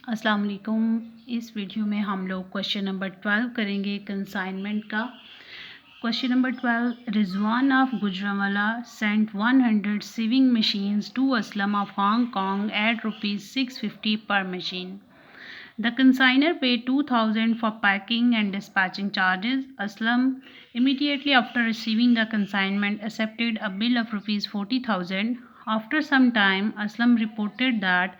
अस्सलाम वालेकुम। इस वीडियो में हम लोग क्वेश्चन नंबर 12 करेंगे कंसाइनमेंट का। Question number 12, Rizwan of Gujranwala sent 100 sewing machines to Aslam of Hong Kong at ₹650 per machine. The consignor paid 2,000 for packing and dispatching charges. Aslam immediately after receiving the consignment accepted a bill of ₹40,000. After some time, Aslam reported that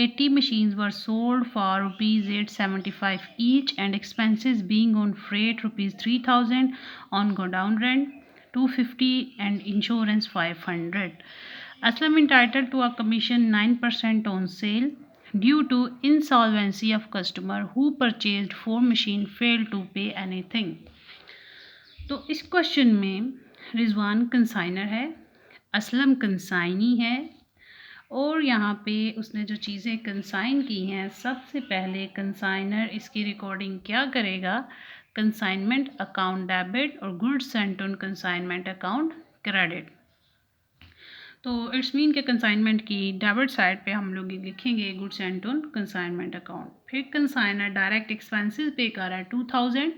80 machines were sold for ₹875 each and expenses being on freight ₹3,000, on godown rent $250 and insurance $500. Aslam entitled to a commission 9% on sale. Due to insolvency of customer who purchased 4 machine failed to pay anything. तो इस question में Rizwan consignor है, Aslam consignee है और यहाँ पे उसने जो चीज़ें कंसाइन की हैं, सबसे पहले कंसाइनर इसकी रिकॉर्डिंग क्या करेगा, कंसाइनमेंट अकाउंट डेबिट और goods Saint on consignment account credit. तो इट्स मीन के कंसाइनमेंट की डेबिट साइड पे हम लोग लिखेंगे goods and on consignment account. फिर कंसाइनर डायरेक्ट एक्सपेंसेस पे कर रहा है 2,000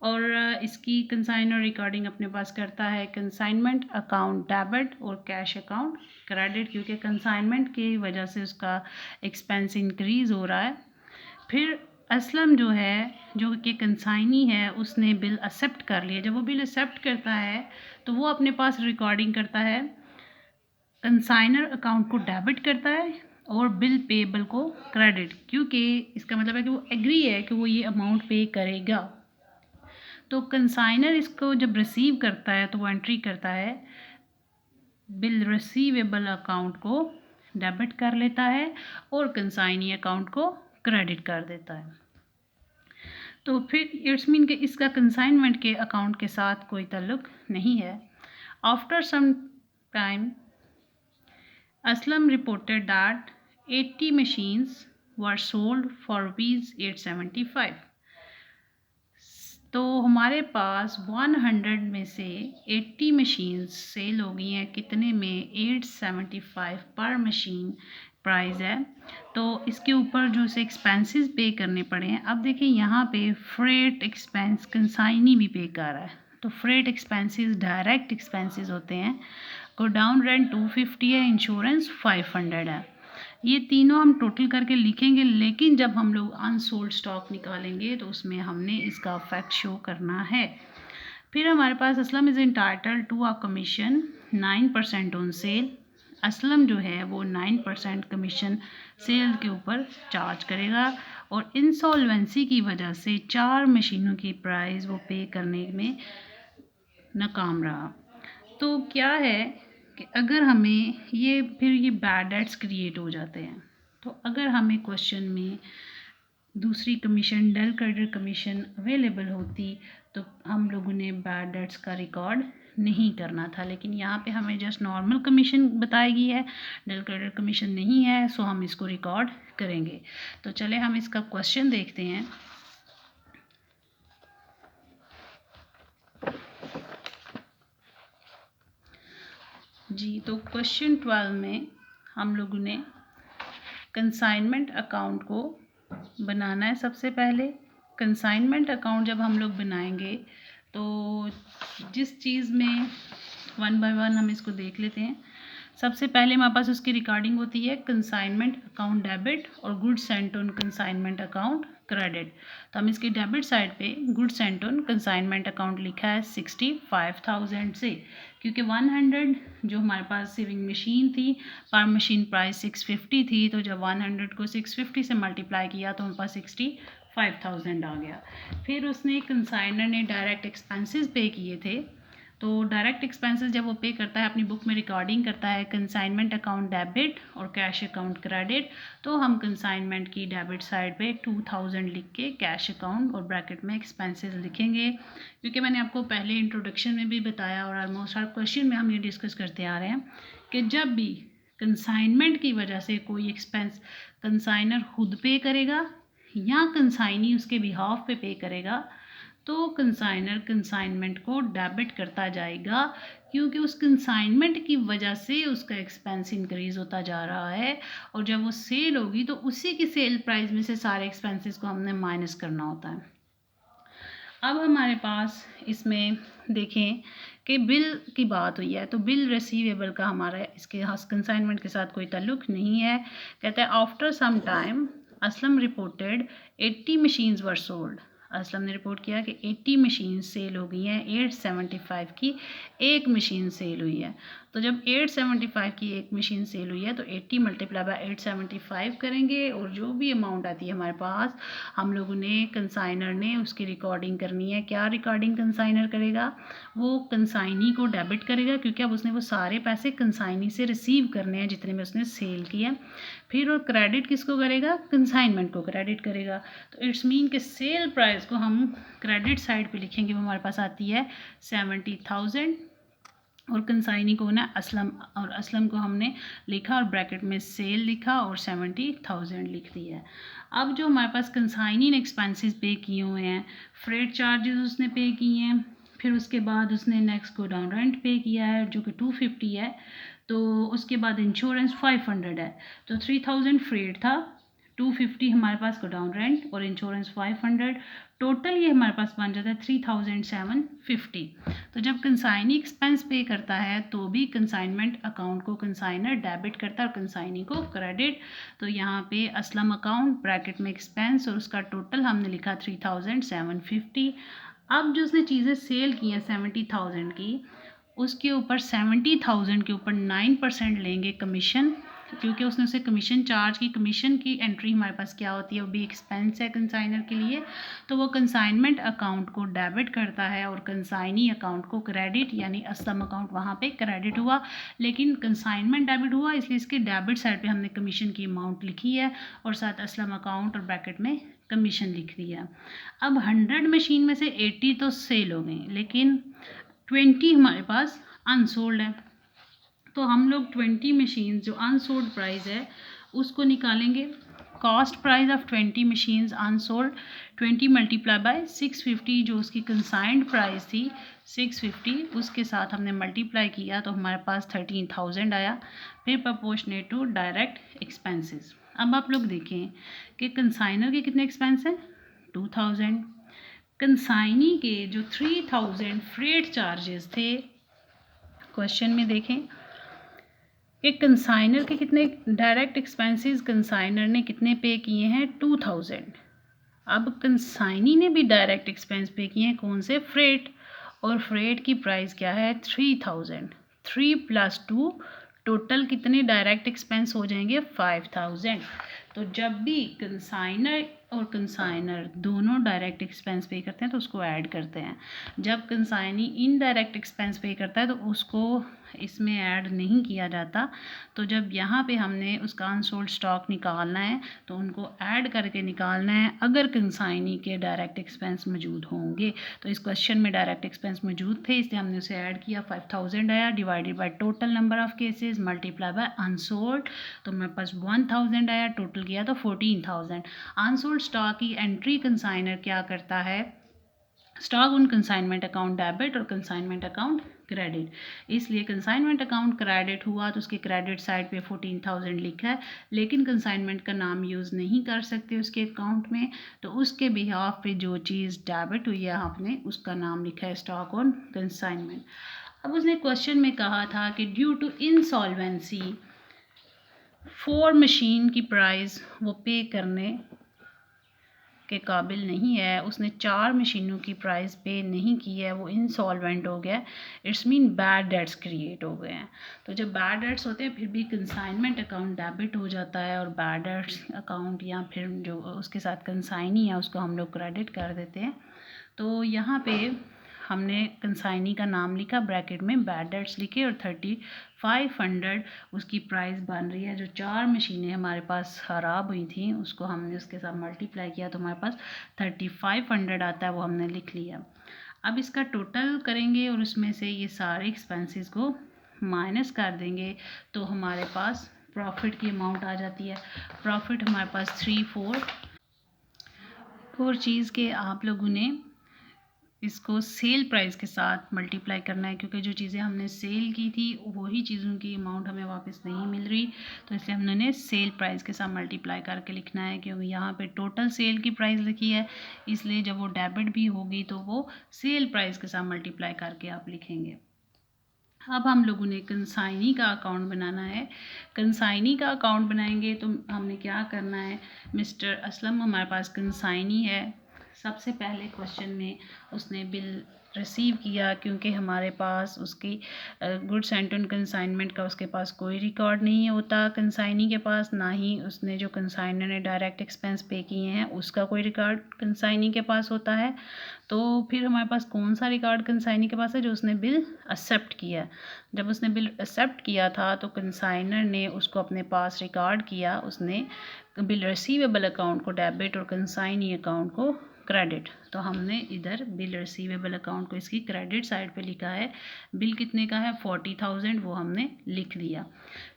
और इसकी कंसाइनर रिकॉर्डिंग अपने पास करता है कंसाइनमेंट अकाउंट डेबिट और कैश अकाउंट क्रेडिट, क्योंकि कंसाइनमेंट की वजह से उसका एक्सपेंस इंक्रीज़ हो रहा है। फिर असलम जो है, जो कि कंसाइनी है, उसने बिल एक्सेप्ट कर लिया। जब वो बिल एक्सेप्ट करता है तो वो अपने पास रिकॉर्डिंग करता है, कंसाइनर अकाउंट को डेबिट करता है और बिल पेबल को क्रेडिट, क्योंकि इसका मतलब है कि वो एग्री है कि वो ये अमाउंट पे करेगा। तो कंसाइनर इसको जब रिसीव करता है तो वो एंट्री करता है, बिल रिसीवेबल अकाउंट को डेबिट कर लेता है और कंसाइनी अकाउंट को क्रेडिट कर देता है। तो फिर इट्स मीन कि इसका कंसाइनमेंट के अकाउंट के साथ कोई ताल्लुक नहीं है। After some time Aslam reported that 80 machines were sold for ₹875. तो हमारे पास 100 में से 80 मशीन्स सेल हो गई हैं, कितने में, 875 पर मशीन प्राइस है। तो इसके ऊपर जो से एक्सपेंसेस पे करने पड़े हैं। अब देखिए यहाँ पे फ्रेट एक्सपेंस कंसाइनी भी पे कर रहा है, तो फ्रेट एक्सपेंसेस डायरेक्ट एक्सपेंसेस होते हैं। गोडाउन रेंट 250 है, इंश्योरेंस 500 है। ये तीनों हम टोटल करके लिखेंगे, लेकिन जब हम लोग अनसोल्ड स्टॉक निकालेंगे तो उसमें हमने इसका फैक्ट शो करना है। फिर हमारे पास Aslam is entitled to a commission 9% on sale. Aslam जो है वो 9% कमीशन सेल के ऊपर चार्ज करेगा और इंसॉल्वेंसी की वजह से 4 मशीनों की प्राइस वो पे करने में नाकाम रहा। तो क्या है कि अगर हमें ये बैड डेट्स क्रिएट हो जाते हैं। तो अगर हमें क्वेश्चन में दूसरी कमीशन डल क्रेडिट कमीशन अवेलेबल होती तो हम लोगों ने बैड डेट्स का रिकॉर्ड नहीं करना था, लेकिन यहाँ पे हमें जस्ट नॉर्मल कमीशन बताई गई है, डल क्रेडिट कमीशन नहीं है, सो हम इसको रिकॉर्ड करेंगे। तो चले हम इसका क्वेश्चन देखते हैं। जी, तो क्वेश्चन 12 में हम लोगों ने कंसाइनमेंट अकाउंट को बनाना है। सबसे पहले कंसाइनमेंट अकाउंट जब हम लोग बनाएंगे तो जिस चीज़ में वन बाय वन हम इसको देख लेते हैं। सबसे पहले हमारे पास उसकी रिकॉर्डिंग होती है कंसाइनमेंट अकाउंट डेबिट और goods Saint on consignment account credit. तो हम इसकी डेबिट साइड पे goods Saint on consignment account लिखा है 65,000 से, क्योंकि 100 जो हमारे पास सेविंग मशीन थी, पर मशीन प्राइस 650 थी, तो जब 100 को 650 से मल्टीप्लाई किया तो हमारे पास 65,000 आ गया। फिर उसने कंसाइनर ने डायरेक्ट एक्सपेंसेस पे किए थे, तो डायरेक्ट एक्सपेंसेस जब वो पे करता है अपनी बुक में रिकॉर्डिंग करता है कंसाइनमेंट अकाउंट डेबिट और कैश अकाउंट क्रेडिट। तो हम कंसाइनमेंट की डेबिट साइड पे 2,000 लिख के कैश अकाउंट और ब्रैकेट में एक्सपेंसेस लिखेंगे, क्योंकि मैंने आपको पहले इंट्रोडक्शन में भी बताया और ऑलमोस्ट हर क्वेश्चन में हम ये डिस्कस करते आ रहे हैं कि जब भी कंसाइनमेंट की वजह से कोई एक्सपेंस कंसाइनर खुद पे करेगा या कंसाइनी उसके बिहाफ पे करेगा, तो कंसाइनर कंसाइनमेंट को डेबिट करता जाएगा, क्योंकि उस कंसाइनमेंट की वजह से उसका एक्सपेंस इंक्रीज़ होता जा रहा है, और जब वो सेल होगी तो उसी की सेल प्राइस में से सारे एक्सपेंसेस को हमने माइनस करना होता है। अब हमारे पास इसमें देखें कि बिल की बात हुई है, तो बिल रिसीवेबल का हमारा इसके कंसाइनमेंट के साथ कोई ताल्लुक नहीं है। कहते हैं after some time Aslam reported 80 machines were sold. Aslam ने रिपोर्ट किया कि 80 मशीन सेल हो गई हैं, 875 की एक मशीन सेल हुई है। तो जब 875 की एक मशीन सेल हुई है तो 80 मल्टीप्लाई बाय 875 करेंगे, और जो भी अमाउंट आती है हमारे पास, हम लोगों ने कंसाइनर ने उसकी रिकॉर्डिंग करनी है। क्या रिकॉर्डिंग कंसाइनर करेगा? वो कंसाइनी को डेबिट करेगा, क्योंकि अब उसने वो सारे पैसे कंसाइनी से रिसीव करने हैं जितने में उसने सेल किया। फिर और क्रेडिट किसको करेगा? कंसाइनमेंट को क्रेडिट करेगा। तो इट्स मीन कि सेल प्राइस को हम क्रेडिट साइड पे लिखेंगे, वो हमारे पास आती है 70,000, और कंसाइनी को ना असलम, और असलम को हमने लिखा और ब्रैकेट में सेल लिखा और 70,000 लिख दिया है। अब जो हमारे पास कंसाइनी ने एक्सपेंसेस पे किए हुए हैं, फ्रेट चार्जेस उसने पे किए हैं, फिर उसके बाद उसने नेक्स्ट गोडाउन रेंट पे किया है जो कि 250 है, तो उसके बाद इंश्योरेंस 500 है, तो 3000 फ्रेट था, 250 हमारे पास गोडाउन रेंट और इंश्योरेंस 500, टोटल ये हमारे पास बन जाता है 3750। तो जब कंसाइनी एक्सपेंस पे करता है तो भी कंसाइनमेंट अकाउंट को कंसाइनर डेबिट करता है और कंसाइनी को क्रेडिट। तो यहाँ पे असलम अकाउंट ब्रैकेट में एक्सपेंस और उसका टोटल हमने लिखा 3750। अब जो उसने चीज़ें सेल की हैं 70,000 की, उसके ऊपर 70,000 के ऊपर 9% लेंगे कमीशन, क्योंकि उसने उसे कमीशन चार्ज की। कमीशन की एंट्री हमारे पास क्या होती है? वो भी एक्सपेंस है कंसाइनर के लिए, तो वो कंसाइनमेंट अकाउंट को डेबिट करता है और कंसाइनी अकाउंट को क्रेडिट, यानी असलम अकाउंट वहाँ पे क्रेडिट हुआ, लेकिन कंसाइनमेंट डेबिट हुआ, इसलिए इसके डेबिट साइड पे हमने कमीशन की अमाउंट लिखी है और साथ असलम अकाउंट और ब्रैकेट में कमीशन लिख दिया। अब 100 मशीन में से 80 तो सेल हो गई, लेकिन 20 हमारे पास अनसोल्ड है, तो हम लोग 20 मशीन जो अनसोल्ड प्राइस है उसको निकालेंगे। Cost price of 20 machines unsold, 20 multiply by 650 जो उसकी कंसाइंड प्राइस थी 650, उसके साथ हमने मल्टीप्लाई किया तो हमारे पास 13,000 आया। फिर प्रोपोर्शनेट टू डायरेक्ट एक्सपेंसेस। अब आप लोग देखें कि कंसाइनर के कितने एक्सपेंस हैं? 2000। कंसाइनी के जो 3000 फ्रेट चार्जेस थे, क्वेश्चन में देखें कि कंसाइनर के कितने डायरेक्ट एक्सपेंसेस कंसाइनर ने कितने पे किए हैं? 2000। अब कंसाइनी ने भी डायरेक्ट एक्सपेंस पे किए हैं, कौन से? फ्रेट, और फ्रेट की प्राइस क्या है? 3000। 3 + 2 टोटल कितने डायरेक्ट एक्सपेंस हो जाएंगे? 5000। तो जब भी कंसाइनर और कंसाइनर दोनों डायरेक्ट एक्सपेंस पे करते हैं तो उसको ऐड करते हैं। जब कंसाइनी इनडायरेक्ट एक्सपेंस पे करता है तो उसको इसमें ऐड नहीं किया जाता। तो जब यहाँ पे हमने उसका अनसोल्ड स्टॉक निकालना है तो उनको ऐड करके निकालना है, अगर कंसाइनी के डायरेक्ट एक्सपेंस मौजूद होंगे। तो इस क्वेश्चन में डायरेक्ट एक्सपेंस मौजूद थे, इसलिए हमने उसे ऐड किया। 5000 आया, divided by total number of cases multiply by unsold, तो मेरे पास 1000 आया, टोटल किया तो 14,000। अनसोल्ड स्टॉक की एंट्री कंसाइनर क्या करता है? Stock on consignment account debit और कंसाइनमेंट अकाउंट क्रेडिट, इसलिए कंसाइनमेंट अकाउंट क्रेडिट हुआ तो उसके क्रेडिट साइड पे 14,000 लिखा है, लेकिन कंसाइनमेंट का नाम यूज़ नहीं कर सकते उसके अकाउंट में, तो उसके बिहाफ पे जो चीज़ डेबिट हुई है आपने उसका नाम लिखा है स्टॉक ऑन कंसाइनमेंट। अब उसने क्वेश्चन में कहा था कि ड्यू टू इंसॉल्वेंसी 4 मशीन की प्राइस वो पे करने के काबिल नहीं है, उसने 4 मशीनों की प्राइस पे नहीं की है, वो इंसॉल्वेंट हो गया। It's mean bad debts create हो गए हैं। तो जब बैड डेट्स होते हैं फिर भी कंसाइनमेंट अकाउंट डेबिट हो जाता है और बैड डेट्स अकाउंट या फिर जो उसके साथ कंसाइनी है उसको हम लोग क्रेडिट कर देते हैं। तो यहाँ पे हमने कंसाइनी का नाम लिखा, ब्रैकेट में बैड डेट्स लिखे और 3500 उसकी प्राइस बन रही है। जो 4 मशीनें हमारे पास ख़राब हुई थी उसको हमने उसके साथ मल्टीप्लाई किया तो हमारे पास 3500 आता है, वो हमने लिख लिया। अब इसका टोटल करेंगे और उसमें से ये सारे एक्सपेंसेस को माइनस कर देंगे तो हमारे पास प्रॉफिट की अमाउंट आ जाती है। प्रॉफिट हमारे पास 3-4 चीज़ के आप लोगों ने इसको सेल प्राइस के साथ मल्टीप्लाई करना है, क्योंकि जो चीज़ें हमने सेल की थी वही चीज़ों की अमाउंट हमें वापस नहीं मिल रही, तो इसलिए हमने सेल प्राइस के साथ मल्टीप्लाई करके लिखना है, क्योंकि यहाँ पे टोटल सेल की प्राइस लिखी है, इसलिए जब वो डेबिट भी होगी तो वो सेल प्राइस के साथ मल्टीप्लाई करके आप लिखेंगे। अब हम लोगों ने कंसाइनी का अकाउंट बनाना है। कंसाइनी का अकाउंट बनाएंगे तो हमने क्या करना है, मिस्टर असलम हमारे पास कंसाइनी है। सबसे पहले क्वेश्चन में उसने बिल रिसीव किया, क्योंकि हमारे पास उसकी गुड्स एंड ऑन कंसाइनमेंट का उसके पास कोई रिकॉर्ड नहीं होता कंसाइनी के पास, ना ही उसने जो कंसाइनर ने डायरेक्ट एक्सपेंस पे किए हैं उसका कोई रिकॉर्ड कंसाइनी के पास होता है। तो फिर हमारे पास कौन सा रिकॉर्ड कंसाइनी के पास है, जो उसने बिल एक्सेप्ट किया। जब उसने बिल एक्सेप्ट किया था तो कंसाइनर ने उसको अपने पास रिकॉर्ड किया, उसने बिल रिसीवेबल अकाउंट को डेबिट और कंसाइनी अकाउंट को क्रेडिट। तो हमने इधर बिल रिसीवेबल अकाउंट को इसकी क्रेडिट साइड पे लिखा है। बिल कितने का है 40,000, वो हमने लिख दिया।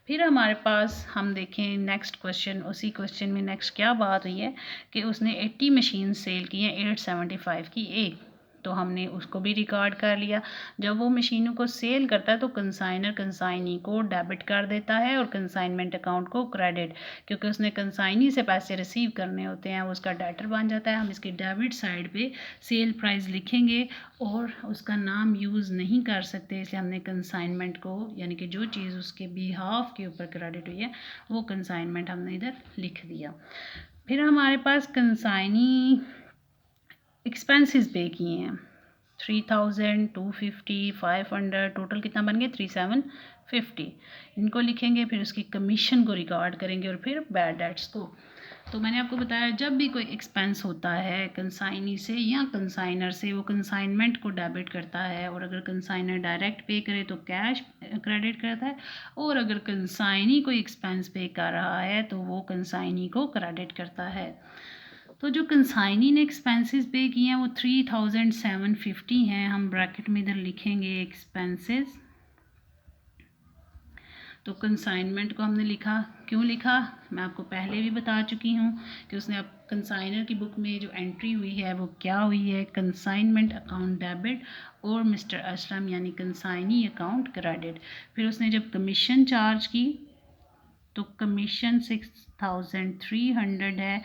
फिर हमारे पास हम देखें नेक्स्ट क्वेश्चन, उसी क्वेश्चन में नेक्स्ट क्या बात हुई है कि उसने 80 मशीन सेल की हैं 875 की एक, तो हमने उसको भी रिकॉर्ड कर लिया। जब वो मशीनों को सेल करता है तो कंसाइनर कंसाइनी को डेबिट कर देता है और कंसाइनमेंट अकाउंट को क्रेडिट, क्योंकि उसने कंसाइनी से पैसे रिसीव करने होते हैं, वो उसका डेटर बन जाता है। हम इसकी डेबिट साइड पे सेल प्राइस लिखेंगे और उसका नाम यूज़ नहीं कर सकते, इसलिए हमने कंसाइनमेंट को, यानी कि जो चीज़ उसके बिहाफ के ऊपर क्रेडिट हुई है वो कंसाइनमेंट हमने इधर लिख दिया। फिर हमारे पास कंसाइनी एक्सपेंसेस पे किए हैं 3000, 250, 500, टोटल कितना बन गया 3750। इनको लिखेंगे, फिर उसकी कमीशन को रिकॉर्ड करेंगे और फिर बैड डेट्स को। तो मैंने आपको बताया जब भी कोई एक्सपेंस होता है कंसाइनी से या कंसाइनर से, वो कंसाइनमेंट को डेबिट करता है, और अगर कंसाइनर डायरेक्ट पे करे तो कैश क्रेडिट करता है, और अगर कंसाइनी कोई एक्सपेंस पे कर रहा है तो वो कंसाइनी को क्रेडिट करता है। तो जो कंसाइनी ने एक्सपेंसेस पे किए हैं वो 3750 हैं। हम ब्रैकेट में इधर लिखेंगे एक्सपेंसेस। तो कंसाइनमेंट को हमने लिखा, क्यों लिखा मैं आपको पहले भी बता चुकी हूँ कि उसने अब कंसाइनर की बुक में जो एंट्री हुई है वो क्या हुई है, कंसाइनमेंट अकाउंट डेबिट और मिस्टर असलम यानी कंसाइनी अकाउंट क्रेडिट। फिर उसने जब कमीशन चार्ज की तो कमीशन 6300 है,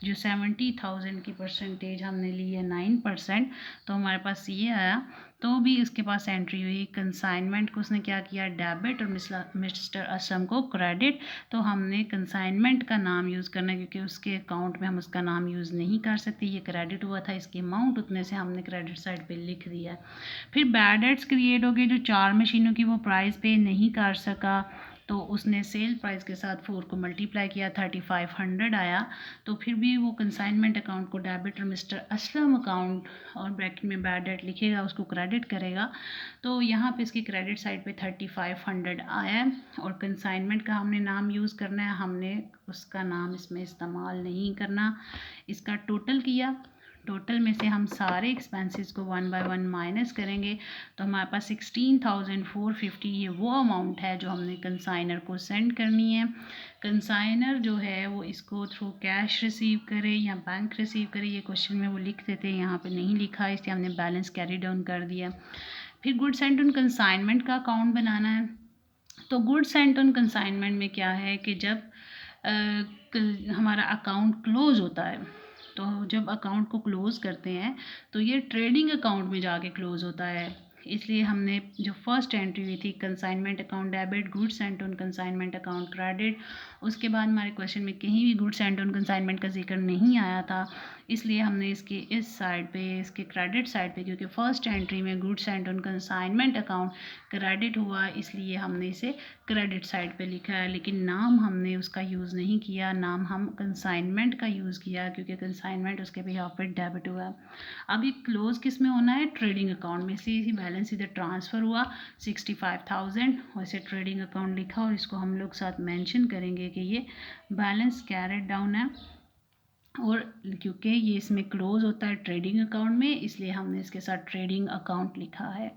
जो 70,000 की परसेंटेज हमने ली है 9%, तो हमारे पास ये आया। तो भी उसके पास एंट्री हुई, कंसाइनमेंट को उसने क्या किया डेबिट और मिस्टर असलम को क्रेडिट। तो हमने कंसाइनमेंट का नाम यूज़ करना है, क्योंकि उसके अकाउंट में हम उसका नाम यूज़ नहीं कर सकते, ये क्रेडिट हुआ था, इसकी अमाउंट उतने से हमने क्रेडिट साइड पे लिख दिया। फिर बैड डेट्स क्रिएट हो गए, जो 4 मशीनों की वो प्राइस पे नहीं कर सका, तो उसने सेल प्राइस के साथ 4 को मल्टीप्लाई किया, 3500 आया। तो फिर भी वो कंसाइनमेंट अकाउंट को डेबिट और मिस्टर असलम अकाउंट और ब्रैकेट में बैड डेट लिखेगा, उसको क्रेडिट करेगा। तो यहाँ पे इसकी क्रेडिट साइड पे 3500 आया है, और कंसाइनमेंट का हमने नाम यूज़ करना है, हमने उसका नाम इसमें इस्तेमाल नहीं करना। इसका टोटल किया, टोटल में से हम सारे एक्सपेंसेस को 1 बाय 1 माइनस करेंगे, तो हमारे पास 16,450 ये वो अमाउंट है जो हमने कंसाइनर को सेंड करनी है। कंसाइनर जो है वो इसको थ्रू कैश रिसीव करे या बैंक रिसीव करे, ये क्वेश्चन में वो लिख देते हैं, यहाँ पे नहीं लिखा, इसलिए हमने बैलेंस कैरी डाउन कर दिया। फिर गुड्स एंड ऑन कंसाइनमेंट का अकाउंट बनाना है। तो गुड्स एंड ऑन कंसाइनमेंट में क्या है कि जब हमारा अकाउंट क्लोज होता है, तो जब अकाउंट को क्लोज़ करते हैं तो ये ट्रेडिंग अकाउंट में जाके क्लोज़ होता है, इसलिए हमने जो फर्स्ट एंट्री हुई थी consignment account debit, goods and on consignment account credit, उसके बाद हमारे क्वेश्चन में कहीं भी गुड्स एंड ऑन कंसाइनमेंट का जिक्र नहीं आया था, इसलिए हमने इसके इस साइड पे, इसके क्रेडिट साइड पे, क्योंकि फर्स्ट एंट्री में goods and on consignment account credit हुआ, इसलिए हमने इसे क्रेडिट साइड पे लिखा है, लेकिन नाम हमने उसका यूज़ नहीं किया, नाम हम कंसाइनमेंट का यूज़ किया, क्योंकि कंसाइनमेंट उसके बिहाफ पे डेबिट हुआ है। अब ये क्लोज किस में होना है, ट्रेडिंग अकाउंट में, से ही बैलेंस इधर ट्रांसफ़र हुआ 65,000, वैसे ट्रेडिंग अकाउंट लिखा, और इसको हम लोग साथ मेंशन करेंगे कि ये बैलेंस कैरेट डाउन है, और क्योंकि ये इसमें क्लोज होता है ट्रेडिंग अकाउंट में, इसलिए हमने इसके साथ ट्रेडिंग अकाउंट लिखा है,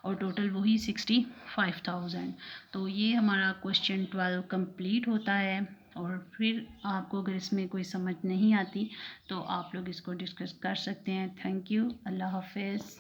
और टोटल वही 65,000। तो ये हमारा क्वेश्चन 12 कंप्लीट होता है। और फिर आपको अगर इसमें कोई समझ नहीं आती तो आप लोग इसको डिस्कस कर सकते हैं। थैंक यू, अल्लाह हाफिज़।